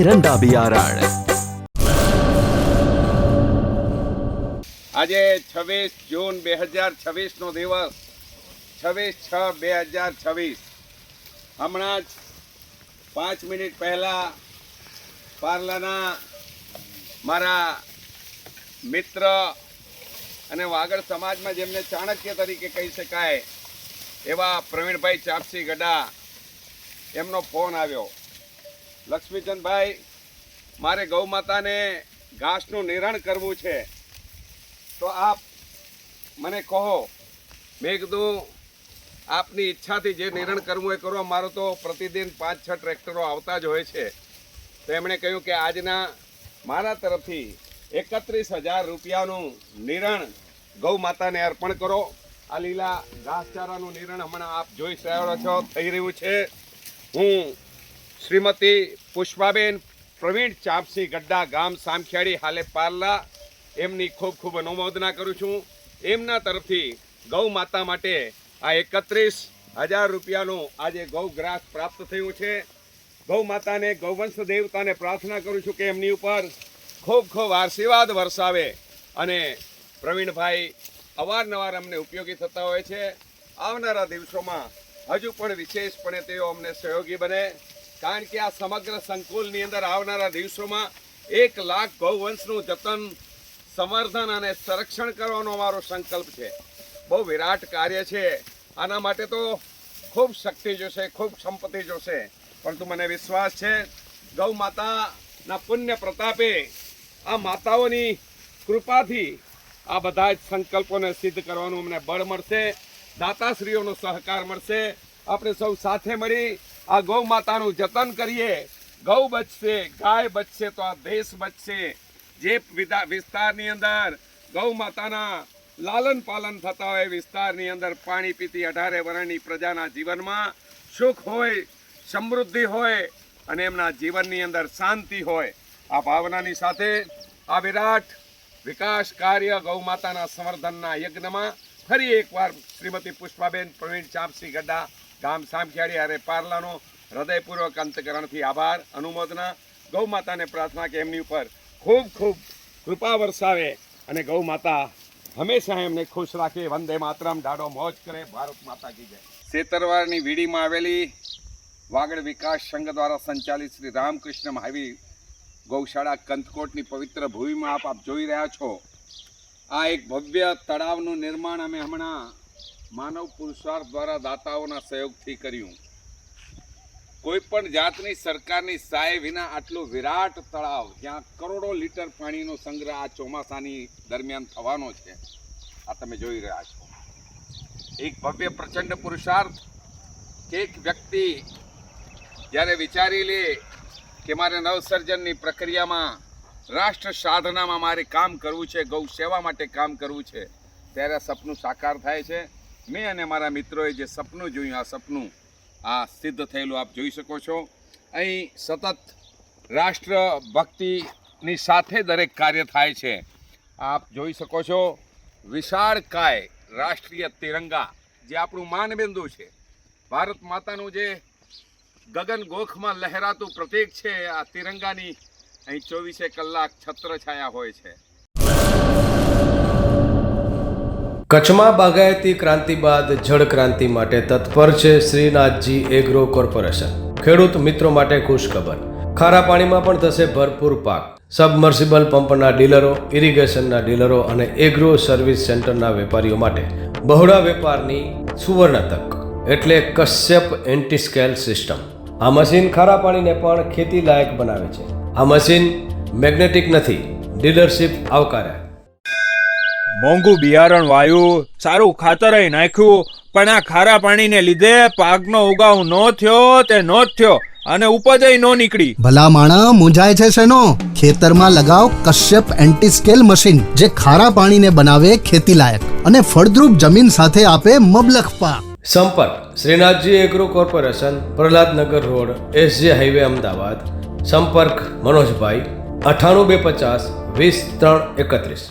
એરંડા બિયારણ આજે 26 જૂન 2026 નો દિવસ 26/6/2026 હમણાં જ 5 મિનિટ પહેલા પાર્લાના મારા મિત્ર અને વાગડ સમાજમાં જેમને ચાણક્ય તરીકે કહી શકાય એવા પ્રવીણભાઈ ચાપસી ગડા એમનો ફોન આવ્યો. લક્ષ્મીચંદભાઈ, મારે ગૌ માતાને ઘાસનું નિરણ કરવું છે, તો આપ મને કહો. મેં કીધું આપની ઈચ્છાથી જે નિરણ કરવું એ કરો. મારો તો પ્રતિદિન 5-6 ટ્રેક્ટરો આવતા જ હોય છે. તો એમણે કહ્યું કે આજના મારા તરફથી 31,000 રૂપિયાનું નિરણ ગૌ માતાને અર્પણ કરો. આ લીલા ઘાસચારાનું નિરણ હમણાં આપ જોઈ રહ્યા છો થઈ રહ્યું છે. હું શ્રીમતી પુષ્પાબેન પ્રવીણ ચાપસી ગડ્ડા, ગામ સામખિયાળી, હાલે પાર્લા, એમની ખૂબ ખૂબ અનુમોદના કરું છું. એમના તરફથી ગૌ માતા માટે આ 31,000 રૂપિયાનું આજે ગૌગ્રાસ પ્રાપ્ત થયું છે. ગૌ માતાને, ગૌવંશ દેવતાને પ્રાર્થના કરું છું કે એમની ઉપર ખૂબ ખૂબ આશીર્વાદ વરસાવે. અને પ્રવીણભાઈ અવારનવાર અમને ઉપયોગી થતા હોય છે. આવનારા દિવસોમાં હજુ પણ વિશેષપણે તેઓ અમને સહયોગી બને, કારણ કે આ સમગ્ર સંકુલની અંદર આવનારા દિવસોમાં 1 લાખ ગૌવંશનું જતન, સંવર્ધન અને સંરક્ષણ કરવાનો અમારો સંકલ્પ છે. બહુ વિરાટ કાર્ય છે. આના માટે તો ખૂબ શક્તિ જોશે, ખૂબ સંપત્તિ જોશે, પરંતુ મને વિશ્વાસ છે ગૌ માતાના પુણ્ય પ્રતાપે, આ માતાઓની કૃપાથી આ બધા જ સંકલ્પોને સિદ્ધ કરવાનું અમને બળ મળશે, દાતાશ્રીઓનો સહકાર મળશે. આપણે સૌ સાથે મળી આ ગૌ માતાનું જતન કરીએ. ગૌ બચશે, ગાય બચશે તો આ દેશ બચશે. જે વિસ્તારની અંદર ગૌ માતાના લાલન પાલન થતા હોય, વિસ્તારની અંદર પાણી પીતી 18 વર્ષની પ્રજાના જીવનમાં સુખ હોય, સમૃદ્ધિ હોય અને એમના જીવનની અંદર શાંતિ હોય. આ ભાવનાની સાથે આ વિરાટ વિકાસ કાર્ય ગૌ માતાના સંવર્ધનના યજ્ઞમાં ફરી એકવાર શ્રીમતી પુષ્પાબેન પ્રવીણ ચાપસી ગડા, ગામ સામખિયાળી, હારે પાર્લાનો હૃદયપૂર્વક અંતકરણથી આભાર, અનુમોદના. ગૌ માતાને પ્રાર્થના કે એમની ઉપર ખૂબ ખૂબ કૃપા વરસાવે અને ગૌ માતા હંમેશા એમને ખુશ રાખે. વંદે માતરમ, ડાડો મોજ કરે, ભારત માતા કી જય. સેતરવારની વીડીમાં આવેલી વાગડ વિકાસ સંઘ દ્વારા સંચાલિત શ્રી રામકૃષ્ણ મહાવીર ગૌશાળા કંથકોટની પવિત્ર ભૂમિમાં આપ જોઈ રહ્યા છો. આ એક ભવ્ય તળાવનું નિર્માણ અમે હમણાં માનવ પુરુષાર્થ દ્વારા દાતાઓના સહયોગથી કર્યું. કોઈ પણ જાતની સરકારની સહાય વિના આટલું વિરાટ તળાવ, જ્યાં કરોડો લીટર પાણીનો સંગ્રહ આ ચોમાસાની દરમિયાન થવાનો છે, આ તમે જોઈ રહ્યા છો. એક ભવ્ય પ્રચંડ પુરુષાર્થ કે એક વ્યક્તિ જ્યારે વિચારી લે કે મારે નવસર્જનની પ્રક્રિયામાં, રાષ્ટ્ર સાધનામાં મારે કામ કરવું છે, ગૌ સેવા માટે કામ કરવું છે, ત્યારે સપનું સાકાર થાય છે. મેં અને મારા મિત્રોએ જે સપનું જોયું, આ સપનું આ સિદ્ધ થયેલું આપ જોઈ શકો છો. અહીં સતત રાષ્ટ્ર ભક્તિની સાથે દરેક કાર્ય થાય છે. આપ જોઈ શકો છો વિશાળકાય રાષ્ટ્રીય તિરંગા, જે આપણું માનબિંદુ છે. ભારત માતાનું જે ગગન ગોખમાં લહેરાતું પ્રતીક છે, આ તિરંગાની અહીં 24 કલાક છત્ર છાયા હોય છે. કચ્છમાં બાગાયતી ક્રાંતિ બાદ જળ ક્રાંતિ માટે તત્પર છે શ્રીનાથજી એગ્રો કોર્પોરેશન. ખેડૂત મિત્રો માટે ખુશખબર, ખારા પાણીમાં પણ થશે ભરપૂર પાક. સબમર્સિબલ પંપના ડીલરો, ઇરિગેશનના ડીલરો અને એગ્રો સર્વિસ સેન્ટરના વેપારીઓ માટે બહોળા વેપારની સુવર્ણ તક, એટલે કશ્યપ એન્ટીસ્કેલ સિસ્ટમ. આ મશીન ખારા પાણીને પણ ખેતી લાયક બનાવે છે. આ મશીન મેગ્નેટિક નથી, ડીલરશીપ આવકાર્યા. મોંઘું બિયારણ વાયું, સારું ખાતર નાખ્યું, પણ આ ખારા પાણીને લીધે પાકનો ઉગાવ નો થયો તે નો જ થયો અને ઉપજ નો નીકળી. ભલા માણા મૂંઝાય છે શેનો? ખેતરમાં લગાવ કશ્યપ એન્ટીસ્કેલ મશીન, જે ખારા પાણીને બનાવે ખેતી લાયક અને ફળદ્રુપ જમીન સાથે આપે મબલખ પાક. સંપર્ક Shrinathji agro corporation, Prahlad Nagar road, SJ highway, Ahmedabad. સંપર્ક મનોજભાઈ 98 250 20 331.